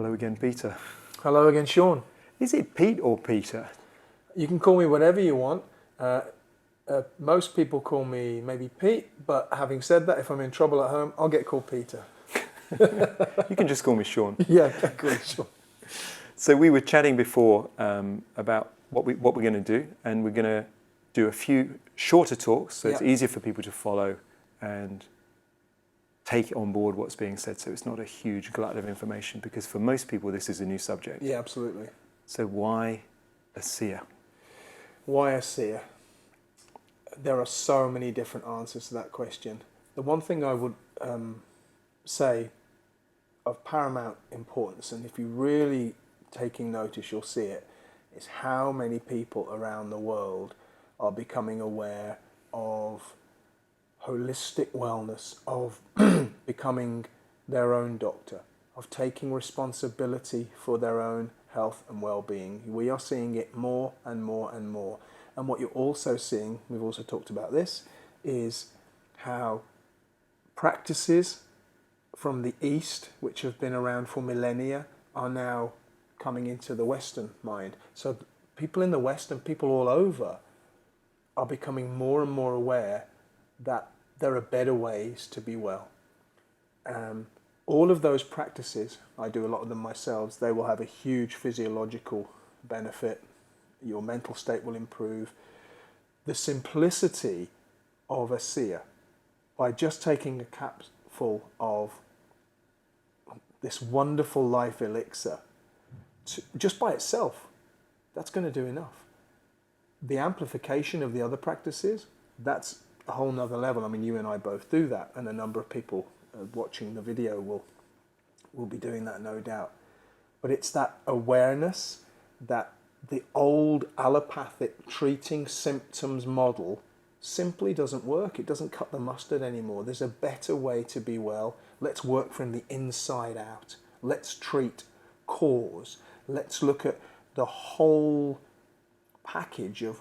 Hello again, Peter. Hello again, Sean. Is it Pete or Peter? You can call me whatever you want. Most people call me maybe Pete, but having said that, if I'm in trouble at home, I'll get called Peter. You can just call me Sean. Yeah, call me Sean. So we were chatting before about what we're going to do, and we're going to do a few shorter talks, so it's easier for people to follow and take on board what's being said, so it's not a huge glut of information, because for most people this is a new subject. Yeah, absolutely. So why Asea? Why Asea? There are so many different answers to that question. The one thing I would say of paramount importance, and if you're really taking notice you'll see it, is how many people around the world are becoming aware of holistic wellness, of becoming their own doctor, of taking responsibility for their own health and well-being. We are seeing it more and more and more. And what you're also seeing, we've also talked about this, is how practices from the East, which have been around for millennia, are now coming into the Western mind. So people in the West and people all over are becoming more and more aware that there are better ways to be well. All of those practices, I do a lot of them myself, they will have a huge physiological benefit. Your mental state will improve. The simplicity of Asea, by just taking a capful of this wonderful life elixir, just by itself, that's going to do enough. The amplification of the other practices, that's a whole nother level. I mean, you and I both do that, and a number of people watching the video will be doing that, no doubt. But it's that awareness that the old allopathic treating symptoms model simply doesn't work. It doesn't cut the mustard anymore. There's a better way to be well. Let's work from the inside out. Let's treat cause. Let's look at the whole package of,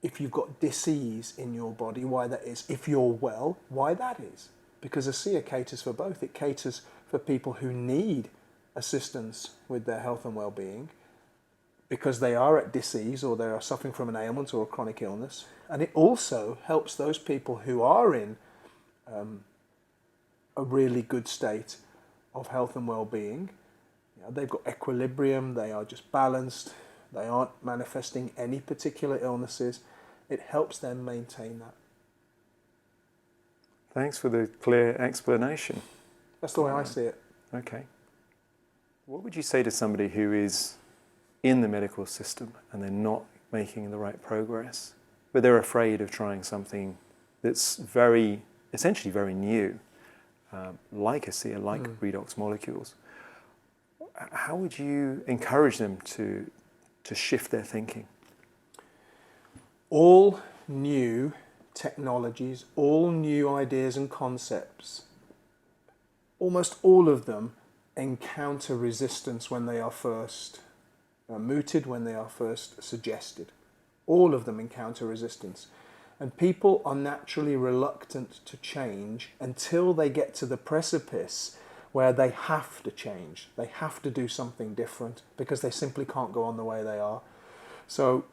if you've got disease in your body, why that is. If you're well, why that is. Because Asea caters for both. It caters for people who need assistance with their health and well-being because they are at disease or they are suffering from an ailment or a chronic illness. And it also helps those people who are in a really good state of health and well-being. You know, they've got equilibrium, they are just balanced, they aren't manifesting any particular illnesses. It helps them maintain that. Thanks for the clear explanation. That's the way I see it. Okay. What would you say to somebody who is in the medical system and they're not making the right progress, but they're afraid of trying something that's essentially very new, like Asea, like redox molecules? How would you encourage them to shift their thinking? All new technologies, all new ideas and concepts, almost all of them encounter resistance when they are first mooted, when they are first suggested. All of them encounter resistance. And people are naturally reluctant to change until they get to the precipice where they have to change. They have to do something different because they simply can't go on the way they are. So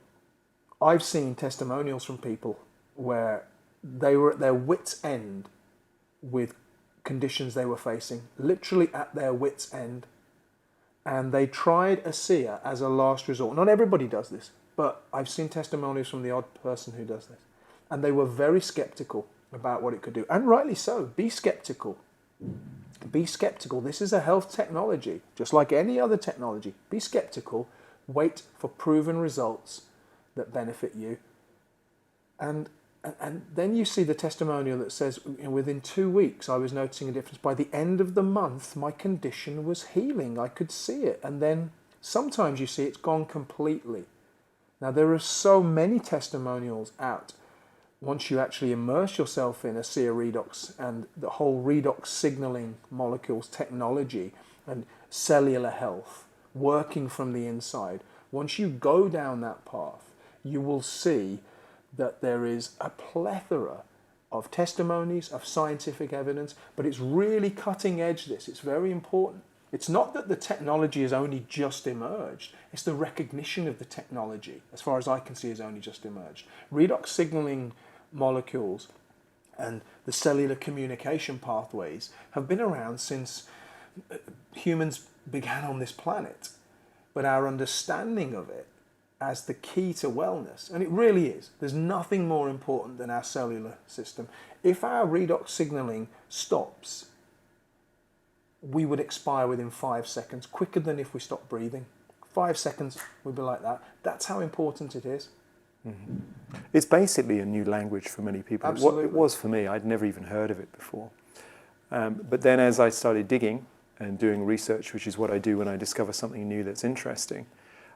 I've seen testimonials from people where they were at their wits' end with conditions they were facing, literally at their wits' end, and they tried Asea as a last resort. Not everybody does this, but I've seen testimonials from the odd person who does this, and they were very skeptical about what it could do, and rightly so. Be skeptical. Be skeptical. This is a health technology, just like any other technology. Be skeptical. Wait for proven results that benefit you, and then you see the testimonial that says, within 2 weeks I was noticing a difference. By the end of the month, my condition was healing. I could see it. And then sometimes you see it's gone completely. Now, there are so many testimonials out. Once you actually immerse yourself in Asea Redox and the whole redox signaling molecules technology and cellular health, working from the inside, once you go down that path, you will see that there is a plethora of testimonies, of scientific evidence, but it's really cutting edge this. It's very important. It's not that the technology has only just emerged, it's the recognition of the technology, as far as I can see, has only just emerged. Redox signaling molecules and the cellular communication pathways have been around since humans began on this planet. But our understanding of it as the key to wellness, and it really is, there's nothing more important than our cellular system. If our redox signaling stops, we would expire within 5 seconds, quicker than if we stopped breathing. 5 seconds, we'd be like that. That's how important it is. Mm-hmm. It's basically a new language for many people. Absolutely. It was for me. I'd never even heard of it before. But then as I started digging and doing research, which is what I do when I discover something new that's interesting,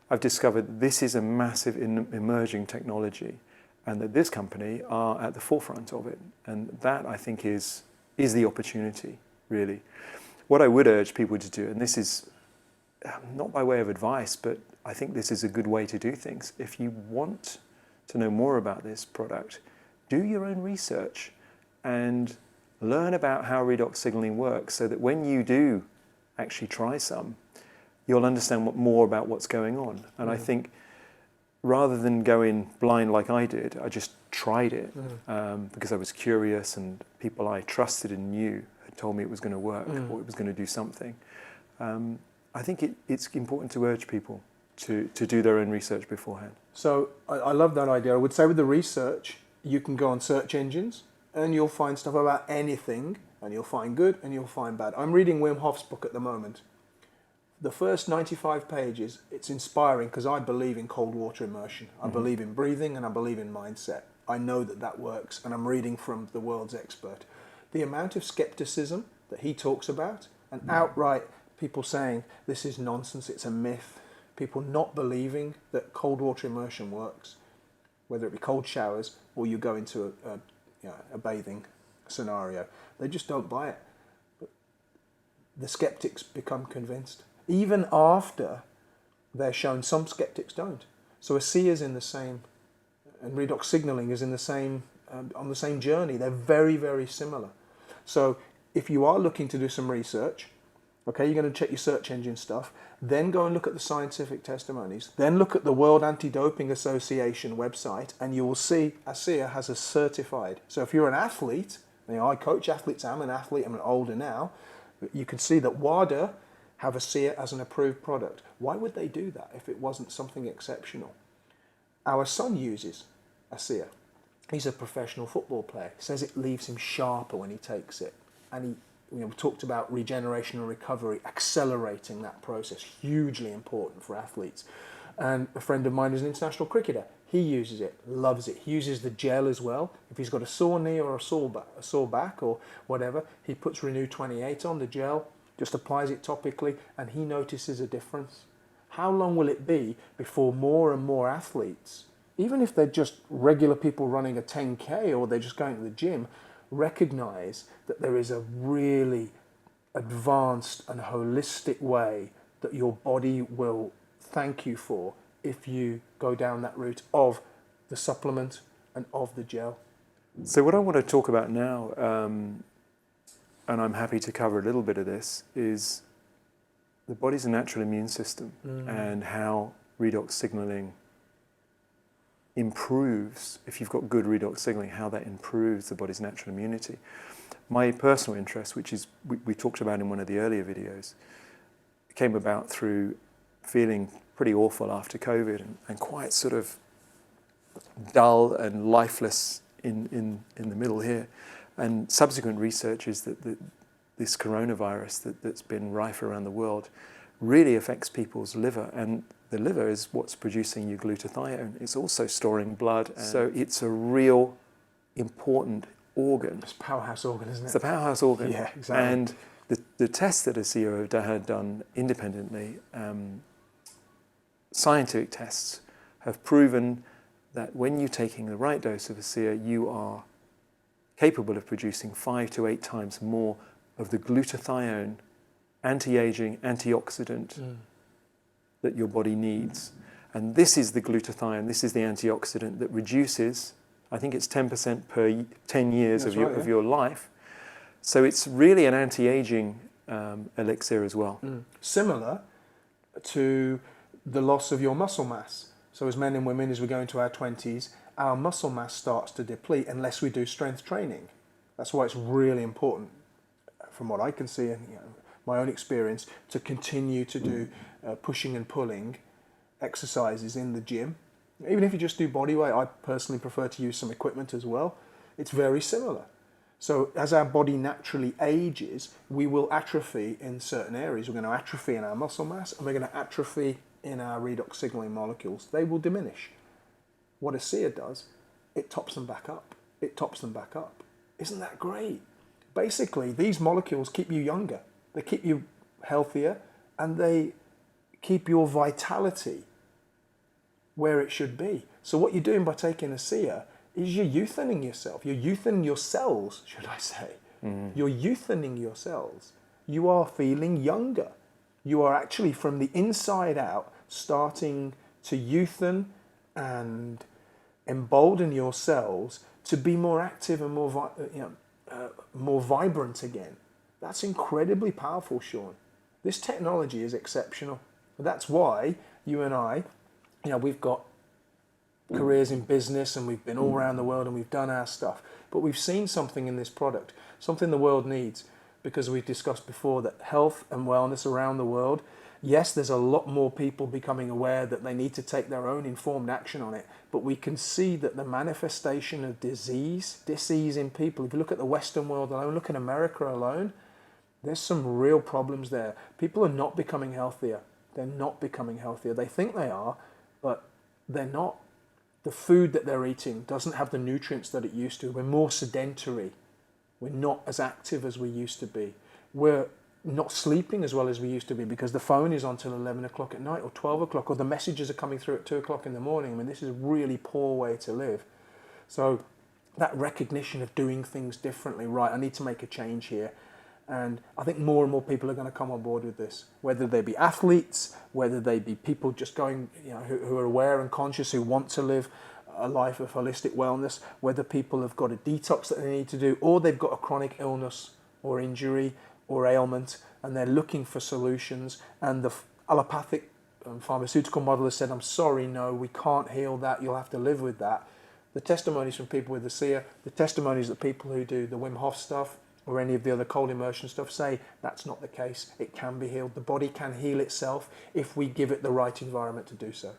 I've discovered this is a massive emerging technology and that this company are at the forefront of it. And that, I think, is the opportunity, really. What I would urge people to do, and this is not by way of advice, but I think this is a good way to do things. If you want to know more about this product, do your own research and learn about how redox signaling works so that when you do actually try some, you'll understand more about what's going on. And I think rather than go in blind like I did, I just tried it because I was curious and people I trusted and knew had told me it was going to work or it was going to do something. I think it's important to urge people to do their own research beforehand. So I love that idea. I would say with the research, you can go on search engines and you'll find stuff about anything, and you'll find good and you'll find bad. I'm reading Wim Hof's book at the moment. The first 95 pages, it's inspiring because I believe in cold water immersion. I believe in breathing and I believe in mindset. I know that works, and I'm reading from the world's expert. The amount of skepticism that he talks about, and outright people saying this is nonsense, it's a myth, people not believing that cold water immersion works, whether it be cold showers or you go into a bathing scenario, they just don't buy it. But the skeptics become convinced. Even after they're shown, some skeptics don't. So Asea's in the same, and redox signaling is in the same, on the same journey. They're very, very similar. So if you are looking to do some research, okay, you're going to check your search engine stuff, then go and look at the scientific testimonies, then look at the World Anti-Doping Association website, and you will see Asea has a certified. So if you're an athlete, I coach athletes, I'm an athlete, I'm older now, you can see that WADA have Asea as an approved product. Why would they do that if it wasn't something exceptional? Our son uses Asea. He's a professional football player. He says it leaves him sharper when he takes it. And we talked about regeneration and recovery, accelerating that process, hugely important for athletes. And a friend of mine is an international cricketer. He uses it, loves it. He uses the gel as well. If he's got a sore knee or a sore back or whatever, he puts Renew 28 on the gel, just applies it topically, and he notices a difference. How long will it be before more and more athletes, even if they're just regular people running a 10K or they're just going to the gym, recognize that there is a really advanced and holistic way that your body will thank you for if you go down that route of the supplement and of the gel? So what I want to talk about now, and I'm happy to cover a little bit of this, is the body's natural immune system and how redox signaling improves, if you've got good redox signaling, how that improves the body's natural immunity. My personal interest, which is we talked about in one of the earlier videos, came about through feeling pretty awful after COVID and quite sort of dull and lifeless in the middle here. And subsequent research is that this coronavirus that's been rife around the world really affects people's liver, and the liver is what's producing your glutathione. It's also storing blood, so it's a real important organ. It's a powerhouse organ, isn't it? It's the powerhouse organ. Yeah, exactly. And the tests that Asea had done independently, scientific tests, have proven that when you're taking the right dose of Asea, you are capable of producing 5 to 8 times more of the glutathione, anti-aging, antioxidant that your body needs. And this is the glutathione, this is the antioxidant that reduces, I think it's 10% per 10 years of your life. So it's really an anti-aging elixir as well. Similar to the loss of your muscle mass. So as men and women, as we go into our 20s, our muscle mass starts to deplete unless we do strength training. That's why it's really important, from what I can see and my own experience, to continue to do pushing and pulling exercises in the gym. Even if you just do body weight, I personally prefer to use some equipment as well. It's very similar. So as our body naturally ages, we will atrophy in certain areas. We're going to atrophy in our muscle mass, and we're going to atrophy in our redox signaling molecules. They will diminish. What Asea does, it tops them back up. It tops them back up. Isn't that great? Basically, these molecules keep you younger. They keep you healthier, and they keep your vitality where it should be. So what you're doing by taking Asea is you're youthening yourself. You're youthening your cells, should I say. You're youthening your cells. You are feeling younger. You are actually, from the inside out, starting to youthen and embolden your cells to be more active and more vibrant again. That's incredibly powerful, Sean. This technology is exceptional. That's why you and I, we've got careers in business and we've been all around the world and we've done our stuff. But we've seen something in this product, something the world needs, because we've discussed before that health and wellness around the world, yes, there's a lot more people becoming aware that they need to take their own informed action on it, but we can see that the manifestation of disease in people, if you look at the Western world alone, look at America alone, there's some real problems there. People are not becoming healthier. They're not becoming healthier. They think they are, but they're not. The food that they're eating doesn't have the nutrients that it used to. We're more sedentary. We're not as active as we used to be. We're not sleeping as well as we used to be because the phone is on till 11 o'clock at night or 12 o'clock, or the messages are coming through at 2 o'clock in the morning. I mean, this is a really poor way to live. So that recognition of doing things differently, right, I need to make a change here. And I think more and more people are going to come on board with this, whether they be athletes, whether they be people just going, who are aware and conscious, who want to live a life of holistic wellness, whether people have got a detox that they need to do, or they've got a chronic illness or injury or ailment, and they're looking for solutions. And the allopathic pharmaceutical model has said, I'm sorry, no, we can't heal that, you'll have to live with that. The testimonies from people with Asea, the testimonies of people who do the Wim Hof stuff, or any of the other cold immersion stuff, say that's not the case. It can be healed. The body can heal itself if we give it the right environment to do so.